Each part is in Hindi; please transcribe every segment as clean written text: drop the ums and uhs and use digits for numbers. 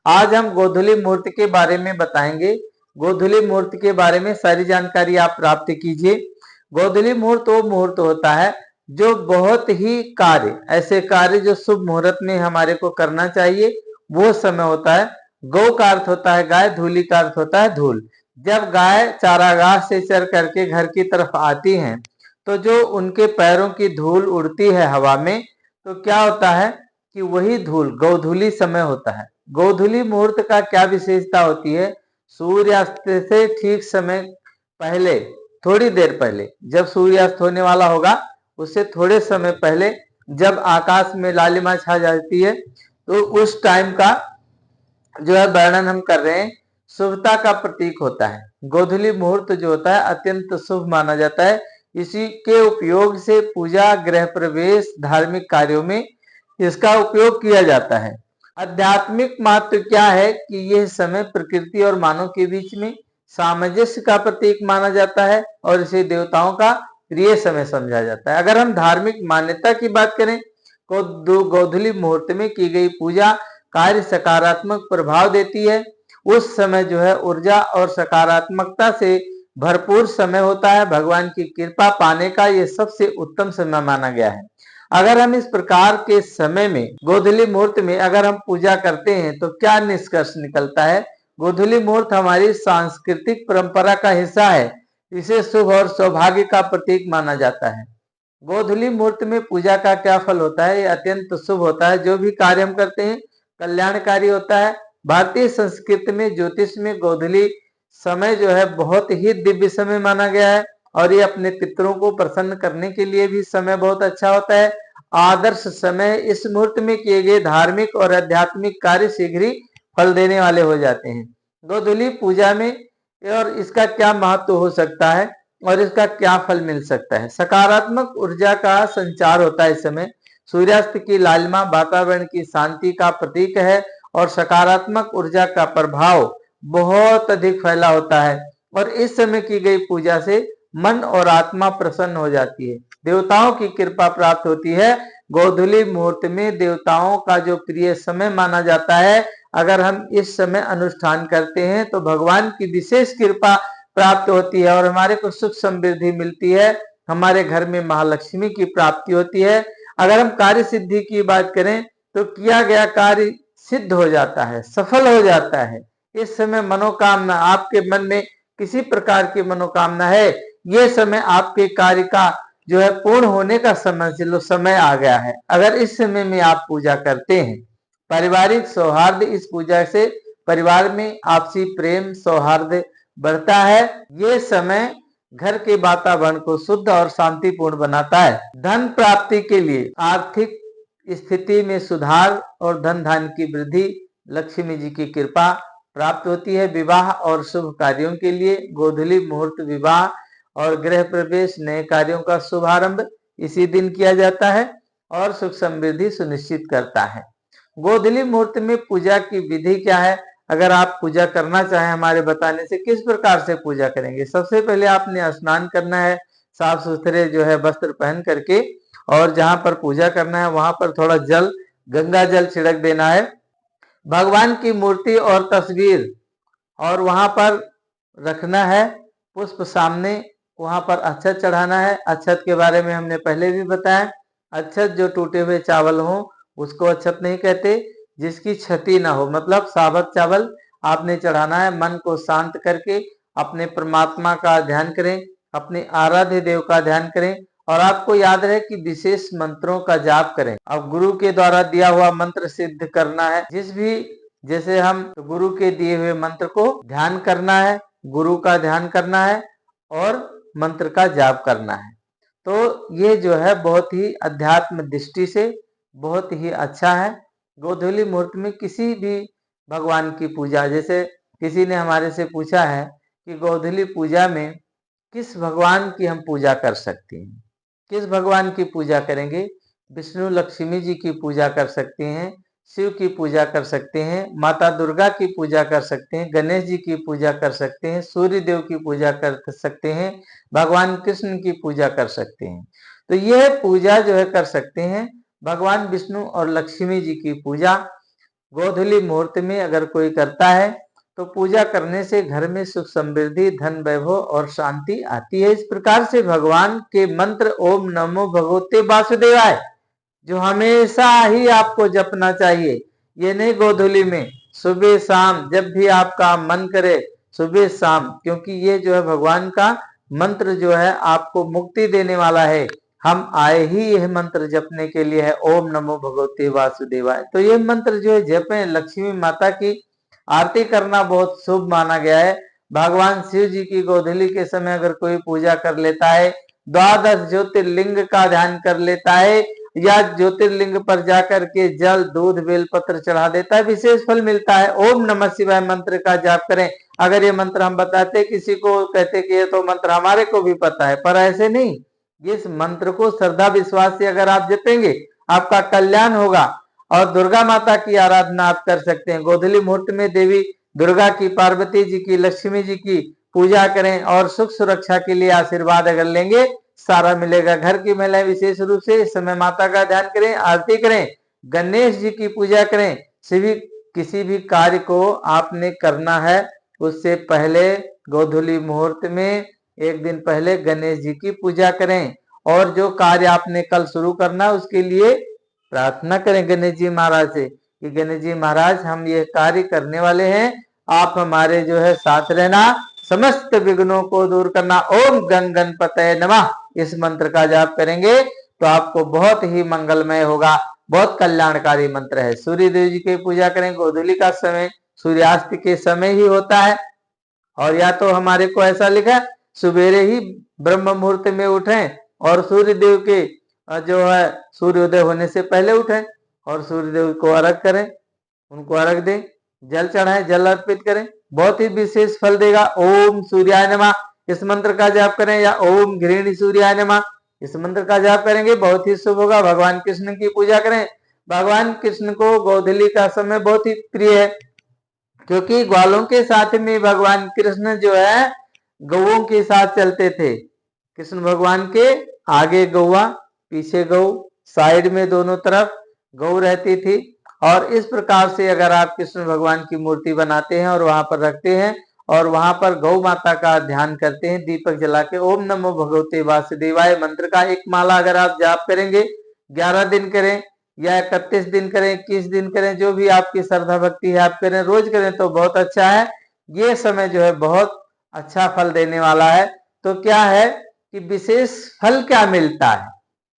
आज हम गोधूली मुहूर्त के बारे में बताएंगे। गोधूली मुहूर्त के बारे में सारी जानकारी आप प्राप्त कीजिए। गोधूली मुहूर्त वो मुहूर्त होता है जो बहुत ही ऐसे कार्य जो शुभ मुहूर्त में हमारे को करना चाहिए, वो समय होता है। गौ का अर्थ होता है गाय, धूली का अर्थ होता है धूल। जब गाय चारागाह से चर करके घर की तरफ आती हैं, तो जो उनके पैरों की धूल उड़ती है हवा में, तो क्या होता है कि वही धूल गोधूली समय होता है। गोधूली मुहूर्त का क्या विशेषता होती है? सूर्यास्त से ठीक समय पहले, थोड़ी देर पहले, जब सूर्यास्त होने वाला होगा उससे थोड़े समय पहले जब आकाश में लालिमा छा जाती है, तो उस टाइम का जो है वर्णन हम कर रहे हैं, शुभता का प्रतीक होता है। गोधूली मुहूर्त जो होता है अत्यंत शुभ माना जाता है। इसी के उपयोग से पूजा, गृह प्रवेश, धार्मिक कार्यों में इसका उपयोग किया जाता है। आध्यात्मिक महत्व क्या है कि यह समय प्रकृति और मानव के बीच में सामंजस्य का प्रतीक माना जाता है और इसे देवताओं का प्रिय समय समझा जाता है। अगर हम धार्मिक मान्यता की बात करें तो गोधूली मुहूर्त में की गई पूजा कार्य सकारात्मक प्रभाव देती है। उस समय जो है ऊर्जा और सकारात्मकता से भरपूर समय होता है। भगवान की कृपा पाने का यह सबसे उत्तम समय माना गया है। अगर हम इस प्रकार के समय में गोधूली मुहूर्त में अगर हम पूजा करते हैं तो क्या निष्कर्ष निकलता है? गोधूली मुहूर्त हमारी सांस्कृतिक परंपरा का हिस्सा है। इसे शुभ और सौभाग्य का प्रतीक माना जाता है। गोधूली मुहूर्त में पूजा का क्या फल होता है? ये अत्यंत शुभ होता है। जो भी कार्य हम करते हैं कल्याणकारी होता है। भारतीय संस्कृति में ज्योतिष में गोधूली समय जो है बहुत ही दिव्य समय माना गया है और ये अपने पितरों को प्रसन्न करने के लिए भी समय बहुत अच्छा होता है। आदर्श समय, इस मुहूर्त में किए गए धार्मिक और आध्यात्मिक कार्य शीघ्र ही फल देने वाले हो जाते हैं। गोधूली पूजा में और इसका क्या महत्व हो सकता है और इसका क्या फल मिल सकता है? सकारात्मक ऊर्जा का संचार होता है। इस समय सूर्यास्त की लालिमा वातावरण की शांति का प्रतीक है और सकारात्मक ऊर्जा का प्रभाव बहुत अधिक फैला होता है और इस समय की गई पूजा से मन और आत्मा प्रसन्न हो जाती है। देवताओं की कृपा प्राप्त होती है। गोधूली मुहूर्त में देवताओं का जो प्रिय समय माना जाता है, अगर हम इस समय अनुष्ठान करते हैं तो भगवान की विशेष कृपा प्राप्त होती है और हमारे को सुख समृद्धि मिलती है। हमारे घर में महालक्ष्मी की प्राप्ति होती है। अगर हम कार्य सिद्धि की बात करें तो किया गया कार्य सिद्ध हो जाता है, सफल हो जाता है। इस समय मनोकामना, आपके मन में किसी प्रकार की मनोकामना है, ये समय आपके कार्य का जो है पूर्ण होने का समय आ गया है। अगर इस समय में आप पूजा करते हैं, पारिवारिक सौहार्द, इस पूजा से परिवार में आपसी प्रेम सौहार्द बढ़ता है। ये समय घर के वातावरण को शुद्ध और शांतिपूर्ण बनाता है। धन प्राप्ति के लिए आर्थिक स्थिति में सुधार और धन धान्य की वृद्धि, लक्ष्मी जी की कृपा प्राप्त होती है। विवाह और शुभ कार्यों के लिए गोधूली मुहूर्त विवाह और गृह प्रवेश, नए कार्यों का शुभारंभ इसी दिन किया जाता है और सुख समृद्धि सुनिश्चित करता है। गोधूली मुहूर्त में पूजा की विधि क्या है? अगर आप पूजा करना चाहें हमारे बताने से, किस प्रकार से पूजा करेंगे? सबसे पहले आपने स्नान करना है, साफ सुथरे जो है वस्त्र पहन करके, और जहां पर पूजा करना है वहां पर थोड़ा जल, गंगा जल छिड़क देना है। भगवान की मूर्ति और तस्वीर और वहां पर रखना है, पुष्प सामने, वहां पर अक्षत चढ़ाना है। अक्षत के बारे में हमने पहले भी बताया। अक्षत जो टूटे हुए चावल हो उसको अक्षत नहीं कहते, जिसकी क्षति ना हो, मतलब साबुत चावल आपने चढ़ाना है। मन को शांत करके अपने परमात्मा का ध्यान करें, अपने आराध्य देव का ध्यान करें और आपको याद रहे कि विशेष मंत्रों का जाप करें। अब गुरु के द्वारा दिया हुआ मंत्र सिद्ध करना है। जैसे हम गुरु के दिए हुए मंत्र को ध्यान करना है, गुरु का ध्यान करना है और मंत्र का जाप करना है। तो ये जो है बहुत ही अध्यात्म दृष्टि से बहुत ही अच्छा है। गोधूली मुहूर्त में किसी भी भगवान की पूजा, जैसे किसी ने हमारे से पूछा है कि गोधूली पूजा में किस भगवान की हम पूजा कर सकते हैं, किस भगवान की पूजा करेंगे? विष्णु लक्ष्मी जी की पूजा कर सकते हैं, शिव की पूजा कर सकते हैं, माता दुर्गा की पूजा कर सकते हैं, गणेश जी की पूजा कर सकते हैं, सूर्य देव की पूजा कर सकते हैं, भगवान कृष्ण की पूजा कर सकते हैं। तो यह पूजा जो है कर सकते हैं। भगवान विष्णु और लक्ष्मी जी की पूजा गोधूली मुहूर्त में अगर कोई करता है तो पूजा करने से घर में सुख समृद्धि धन वैभव और शांति आती है। इस प्रकार से भगवान के मंत्र ओम नमो भगवते वासुदेवाय जो हमेशा ही आपको जपना चाहिए, ये नहीं गोधूली में, सुबह शाम जब भी आपका मन करे सुबह शाम, क्योंकि ये जो है भगवान का मंत्र जो है आपको मुक्ति देने वाला है। हम आए ही यह मंत्र जपने के लिए है, ओम नमो भगवते वासुदेवाय। तो ये मंत्र जो है जपें, लक्ष्मी माता की आरती करना बहुत शुभ माना गया है। भगवान शिव जी की गोधूली के समय अगर कोई पूजा कर लेता है, द्वादश ज्योतिर्लिंग का ध्यान कर लेता है या ज्योतिर्लिंग पर जाकर के जल दूध बेलपत्र चढ़ा देता है, विशेष फल मिलता है। ओम नमः शिवाय मंत्र का जाप करें। अगर ये मंत्र हम बताते किसी को, कहते कि ये तो मंत्र हमारे को भी पता है, पर ऐसे नहीं। इस मंत्र को श्रद्धा विश्वास से अगर आप जपेंगे आपका कल्याण होगा। और दुर्गा माता की आराधना आप कर सकते हैं। गोधूली मुहूर्त में देवी दुर्गा की, पार्वती जी की, लक्ष्मी जी की पूजा करें और सुख सुरक्षा के लिए आशीर्वाद अगर लेंगे सारा मिलेगा। घर की महिलाएं विशेष रूप से इस समय माता का ध्यान करें, आरती करें, गणेश जी की पूजा करें। किसी भी कार्य को आपने करना है उससे पहले गोधूली मुहूर्त में एक दिन पहले गणेश जी की पूजा करें। और जो कार्य आपने कल शुरू करना उसके लिए प्रार्थना करें गणेश जी महाराज से कि गणेश जी महाराज हम ये कार्य करने वाले हैं, आप हमारे जो है साथ रहना, समस्त विघ्नों को दूर करना। ओम गण गणपतये नमः इस मंत्र का जाप करेंगे तो आपको बहुत ही मंगलमय होगा, बहुत कल्याणकारी मंत्र है। सूर्य देव जी की पूजा करें। गोधूली का समय सूर्यास्त के समय ही होता है, और या तो हमारे को ऐसा लिखा सवेरे ही ब्रह्म मुहूर्त में उठें और सूर्य देव के जो है सूर्योदय होने से पहले उठें और सूर्य देव को अर्घ करें, उनको अर्घ दें, जल चढ़ाएं, जल अर्पित करें, बहुत ही विशेष फल देगा। ओम सूर्याय नमः इस मंत्र का जाप करें या ओम घृणी सूर्याय नमः इस मंत्र का जाप करेंगे, बहुत ही शुभ होगा। भगवान कृष्ण की पूजा करें। भगवान कृष्ण को गोधूली का समय बहुत ही प्रिय है, क्योंकि ग्वालों के साथ में भगवान कृष्ण जो है गौओं के साथ चलते थे। कृष्ण भगवान के आगे गौआ, पीछे गौ, साइड में दोनों तरफ गौ रहती थी। और इस प्रकार से अगर आप कृष्ण भगवान की मूर्ति बनाते हैं और वहां पर रखते हैं और वहां पर गौ माता का ध्यान करते हैं, दीपक जला के ओम नमो भगवते वासुदेवाय मंत्र का एक माला अगर आप जाप करेंगे, 11 दिन करें या 31 दिन करें, 21 दिन करें, जो भी आपकी श्रद्धा भक्ति है आप करें, रोज करें तो बहुत अच्छा है। ये समय जो है बहुत अच्छा फल देने वाला है। तो क्या है कि विशेष फल क्या मिलता है,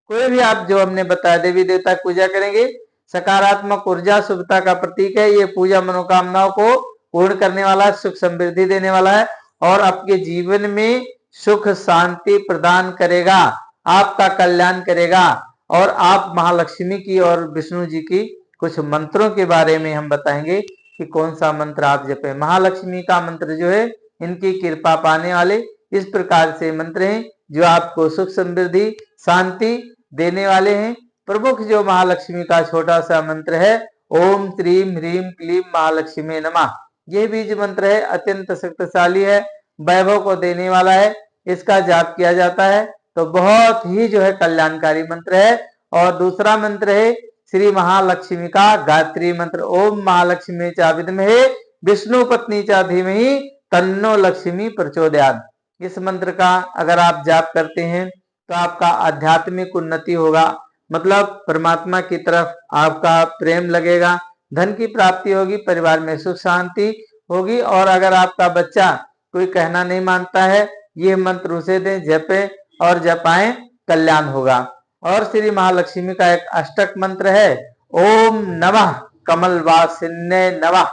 कोई भी आप जो हमने बताया देवी देवता की पूजा करेंगे, सकारात्मक ऊर्जा शुभता का प्रतीक है। ये पूजा मनोकामनाओं को पूर्ण करने वाला, सुख समृद्धि देने वाला है और आपके जीवन में सुख शांति प्रदान करेगा, आपका कल्याण करेगा। और आप महालक्ष्मी की और विष्णु जी की कुछ मंत्रों के बारे में हम बताएंगे कि कौन सा मंत्र आप जपें। महालक्ष्मी का मंत्र जो है इनकी कृपा पाने वाले इस प्रकार से मंत्र हैं जो आपको सुख समृद्धि शांति देने वाले हैं। प्रमुख जो महालक्ष्मी का छोटा सा मंत्र है ओम श्रीम ह्रीम क्लीम महालक्ष्मी नमः, यह बीज मंत्र है, अत्यंत शक्तिशाली है, वैभव को देने वाला है। इसका जाप किया जाता है तो बहुत ही जो है कल्याणकारी मंत्र है। और दूसरा मंत्र है श्री महालक्ष्मी का गायत्री मंत्र, ओम महालक्ष्मी चा विद्महे विष्णु पत्नी चा धीमहि तन्नो लक्ष्मी प्रचोदयात्। इस मंत्र का अगर आप जाप करते हैं तो आपका आध्यात्मिक उन्नति होगा, मतलब परमात्मा की तरफ आपका प्रेम लगेगा, धन की प्राप्ति होगी, परिवार में सुख शांति होगी। और अगर आपका बच्चा कोई कहना नहीं मानता है, ये मंत्र उसे दें, जपे और जपाएं, कल्याण होगा। और श्री महालक्ष्मी का एक अष्टक मंत्र है ओम नमः कमलवासिन्ये नमः।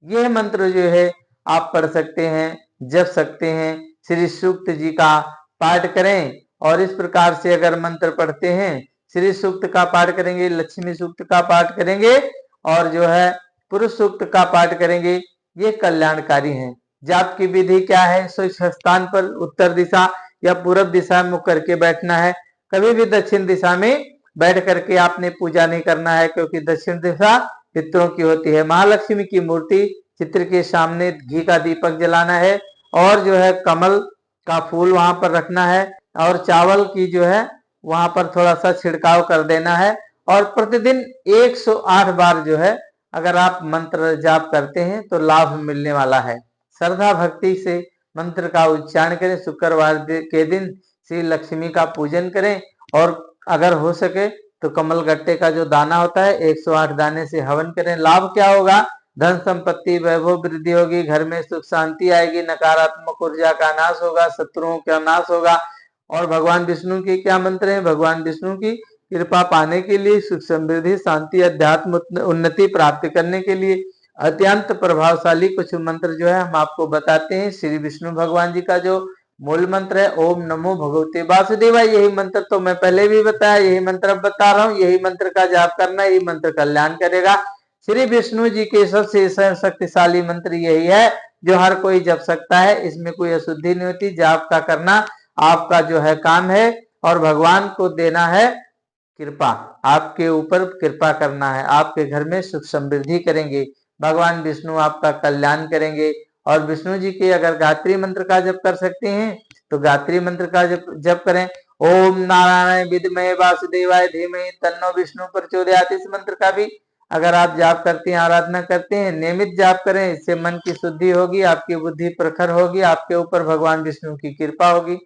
यह मंत्र जो है आप पढ़ सकते हैं, जप सकते हैं, श्री सूक्त जी का पाठ करें। और इस प्रकार से अगर मंत्र पढ़ते हैं, श्री सूक्त का पाठ करेंगे, लक्ष्मी सूक्त का पाठ करेंगे और जो है पुरुष सूक्त का पाठ करेंगे, ये कल्याणकारी है। जाप की विधि क्या है, स्वच्छ स्थान पर उत्तर दिशा या पूर्व दिशा मुख करके बैठना है। कभी भी दक्षिण दिशा में बैठ करके आपने पूजा नहीं करना है, क्योंकि दक्षिण दिशा पितरों की होती है। महालक्ष्मी की मूर्ति चित्र के सामने घी का दीपक जलाना है और जो है कमल का फूल वहां पर रखना है और चावल की जो है वहां पर थोड़ा सा छिड़काव कर देना है। और प्रतिदिन 108 बार जो है अगर आप मंत्र जाप करते हैं तो लाभ मिलने वाला है। श्रद्धा भक्ति से मंत्र का उच्चारण करें। शुक्रवार के दिन श्री लक्ष्मी का पूजन करें और अगर हो सके तो कमल गट्टे का जो दाना होता है 108 दाने से हवन करें। लाभ क्या होगा? धन संपत्ति वैभव वृद्धि होगी, घर में सुख शांति आएगी, नकारात्मक ऊर्जा का नाश होगा, शत्रुओं का नाश होगा। और भगवान विष्णु के क्या मंत्र हैं? भगवान विष्णु की कृपा पाने के लिए, सुख समृद्धि शांति अध्यात्म उन्नति प्राप्त करने के लिए अत्यंत प्रभावशाली कुछ मंत्र जो है हम आपको बताते हैं। श्री विष्णु भगवान जी का जो मूल मंत्र है ओम नमो भगवते वासुदेवाय, यही मंत्र तो मैं पहले भी बताया, यही मंत्र अब बता रहा हूँ। यही मंत्र का जाप करना, यही मंत्र कल्याण करेगा। श्री विष्णु जी के सबसे शक्तिशाली मंत्र यही है जो हर कोई जप सकता है, इसमें कोई अशुद्धि नहीं होती। जाप का करना आपका जो है काम है और भगवान को देना है कृपा, आपके ऊपर कृपा करना है, आपके घर में सुख समृद्धि करेंगे, भगवान विष्णु आपका कल्याण करेंगे। और विष्णु जी के अगर गायत्री मंत्र का जप कर सकते हैं तो गायत्री मंत्र का जप करें। ओम नारायण विद्महे वासुदेवाय धीमहि तन्नो विष्णु प्रचोदयात्। इस मंत्र का भी अगर आप जाप करते हैं, आराधना करते हैं, नियमित जाप करें, इससे मन की शुद्धि होगी, आपकी बुद्धि प्रखर होगी, आपके ऊपर भगवान विष्णु की कृपा होगी।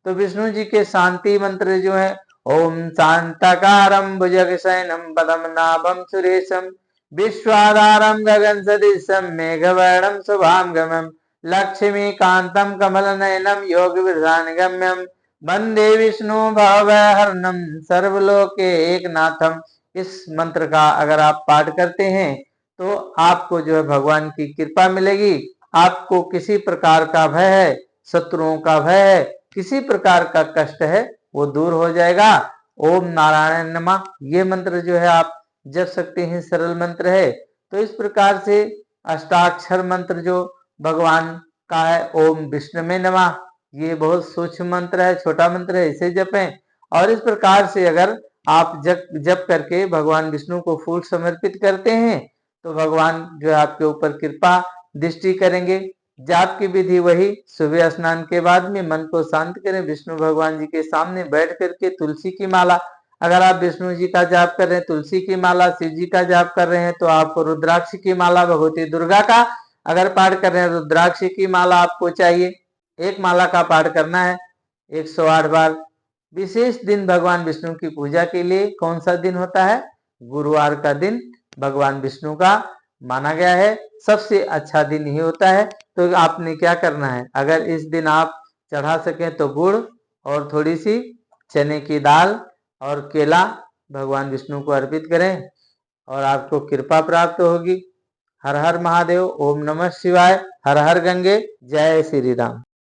तो विष्णु जी के शांति मंत्र जो है ओम शांताकारं भुजगशयनं पद्मनाभं सुरेशं विश्वाधारं गगन सदृशं मेघवर्णं शुभांगमं लक्ष्मीकान्तं कमलनयनं योगविधानगम्यं वंदे विष्णु भवभयहरणं सर्वलोके एकनाथम। इस मंत्र का अगर आप पाठ करते हैं तो आपको जो है भगवान की कृपा मिलेगी। आपको किसी प्रकार का भय है, शत्रुओं का भय है, किसी प्रकार का कष्ट है, वो दूर हो जाएगा। ओम नारायण नमः ये मंत्र जो है आप जप सकते हैं, सरल मंत्र है। तो इस प्रकार से अष्टाक्षर मंत्र जो भगवान का है ओम विष्णुवे नमः, ये बहुत सूक्ष्म मंत्र है, छोटा मंत्र है, इसे जपें। और इस प्रकार से अगर आप जप करके भगवान विष्णु को फूल समर्पित करते हैं तो भगवान जो है आपके ऊपर कृपा दृष्टि करेंगे। जाप की विधि वही, सुबह स्नान के बाद में मन को शांत करें, विष्णु भगवान जी के सामने बैठ करके तुलसी की माला, अगर आप विष्णु जी का जाप कर रहे हैं तुलसी की माला, शिव जी का जाप कर रहे हैं तो आप रुद्राक्ष की माला, भगवती दुर्गा का अगर पाठ कर रहे हैं रुद्राक्ष की माला आपको चाहिए। एक माला का पाठ करना है 108 बार। विशेष दिन भगवान विष्णु की पूजा के लिए कौन सा दिन होता है? गुरुवार का दिन भगवान विष्णु का माना गया है, सबसे अच्छा दिन ही होता है। तो आपने क्या करना है, अगर इस दिन आप चढ़ा सकें तो गुड़ और थोड़ी सी चने की दाल और केला भगवान विष्णु को अर्पित करें और आपको कृपा प्राप्त होगी। हर हर महादेव, ओम नमः शिवाय, हर हर गंगे, जय श्री राम।